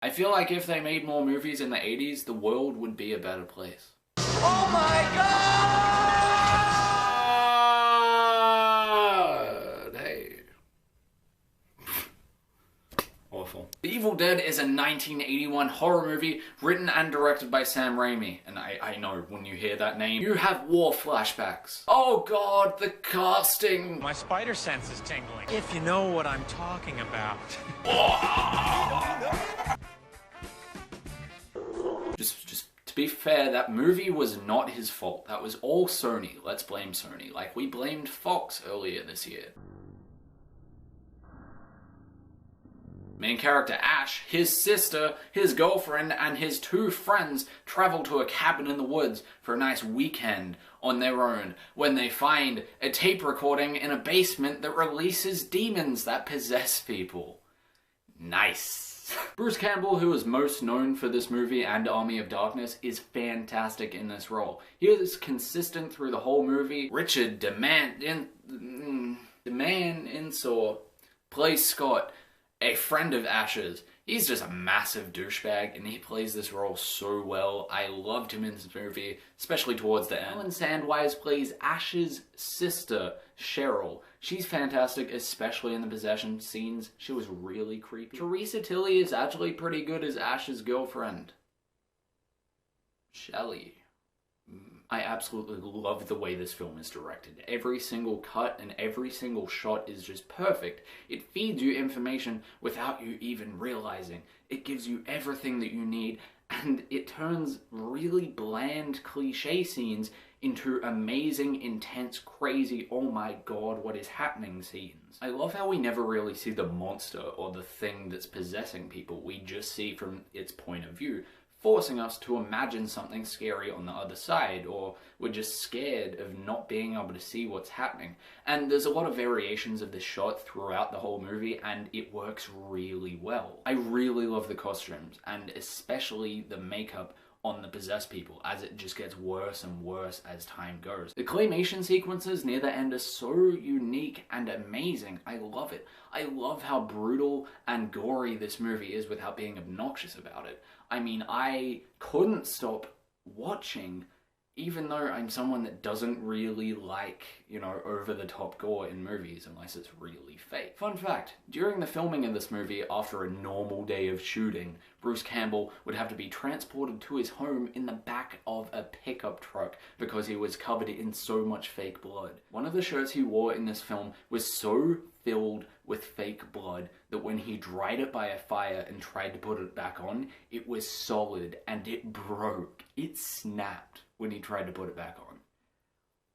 I feel like if they made more movies in the 80s, the world would be a better place. Oh my god! Hey. Awful. The Evil Dead is a 1981 horror movie written and directed by Sam Raimi. And I know when you hear that name, you have war flashbacks. Oh god, the casting! My spider sense is tingling. If you know what I'm talking about. Just to be fair, that movie was not his fault. That was all Sony. Let's blame Sony. Like we blamed Fox earlier this year. Main character Ash, his sister, his girlfriend, and his 2 friends travel to a cabin in the woods for a nice weekend on their own when they find a tape recording in a basement that releases demons that possess people. Nice. Bruce Campbell, who is most known for this movie and Army of Darkness, is fantastic in this role. He is consistent through the whole movie. Richard Demain-Insor plays Scott, a friend of Ash's. He's just a massive douchebag and he plays this role so well. I loved him in this movie, especially towards the end. Ellen Sandwise plays Ash's sister, Cheryl. She's fantastic, especially in the possession scenes. She was really creepy. Teresa Tilly is actually pretty good as Ash's girlfriend, Shelley. I absolutely love the way this film is directed. Every single cut and every single shot is just perfect. It feeds you information without you even realizing. It gives you everything that you need, and it turns really bland cliche scenes into amazing, intense, crazy, oh my god, what is happening scenes. I love how we never really see the monster or the thing that's possessing people. We just see from its point of view, forcing us to imagine something scary on the other side, or we're just scared of not being able to see what's happening. And there's a lot of variations of this shot throughout the whole movie, and it works really well. I really love the costumes, and especially the makeup on the possessed people, as it just gets worse and worse as time goes. The claymation sequences near the end are so unique and amazing. I love it. I love how brutal and gory this movie is without being obnoxious about it. I mean, I couldn't stop watching, even though I'm someone that doesn't really like, you know, over-the-top gore in movies unless it's really fake. Fun fact, during the filming of this movie, after a normal day of shooting, Bruce Campbell would have to be transported to his home in the back of a pickup truck because he was covered in so much fake blood. One of the shirts he wore in this film was so filled with fake blood that when he dried it by a fire and tried to put it back on, it was solid and it broke. It snapped when he tried to put it back on.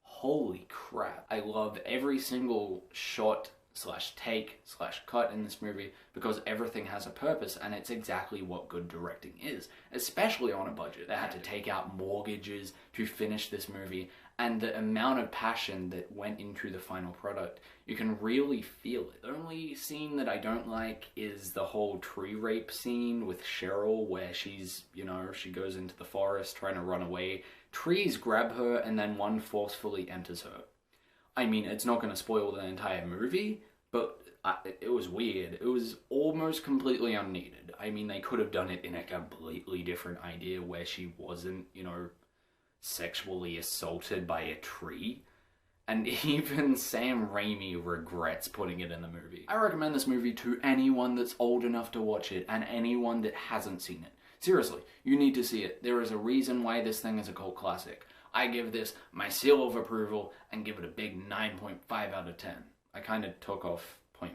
Holy crap. I love every single shot slash take slash cut in this movie because everything has a purpose and it's exactly what good directing is, especially on a budget. They had to take out mortgages to finish this movie, and the amount of passion that went into the final product, you can really feel it. The only scene that I don't like is the whole tree rape scene with Cheryl where she's, you know, she goes into the forest trying to run away. Trees grab her and then one forcefully enters her. I mean, it's not going to spoil the entire movie, but it was weird. It was almost completely unneeded. I mean, they could have done it in a completely different idea where she wasn't, you know, sexually assaulted by a tree. And even Sam Raimi regrets putting it in the movie. I recommend this movie to anyone that's old enough to watch it and anyone that hasn't seen it. Seriously, you need to see it. There is a reason why this thing is a cult classic. I give this my seal of approval and give it a big 9.5 out of 10. I kind of took off 0.5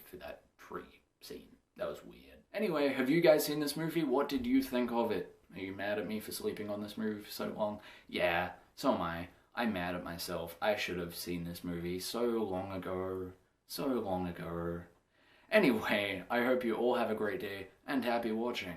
for that tree scene. That was weird. Anyway, have you guys seen this movie? What did you think of it? Are you mad at me for sleeping on this movie for so long? Yeah, so am I. I'm mad at myself. I should have seen this movie so long ago. So long ago. Anyway, I hope you all have a great day and happy watching.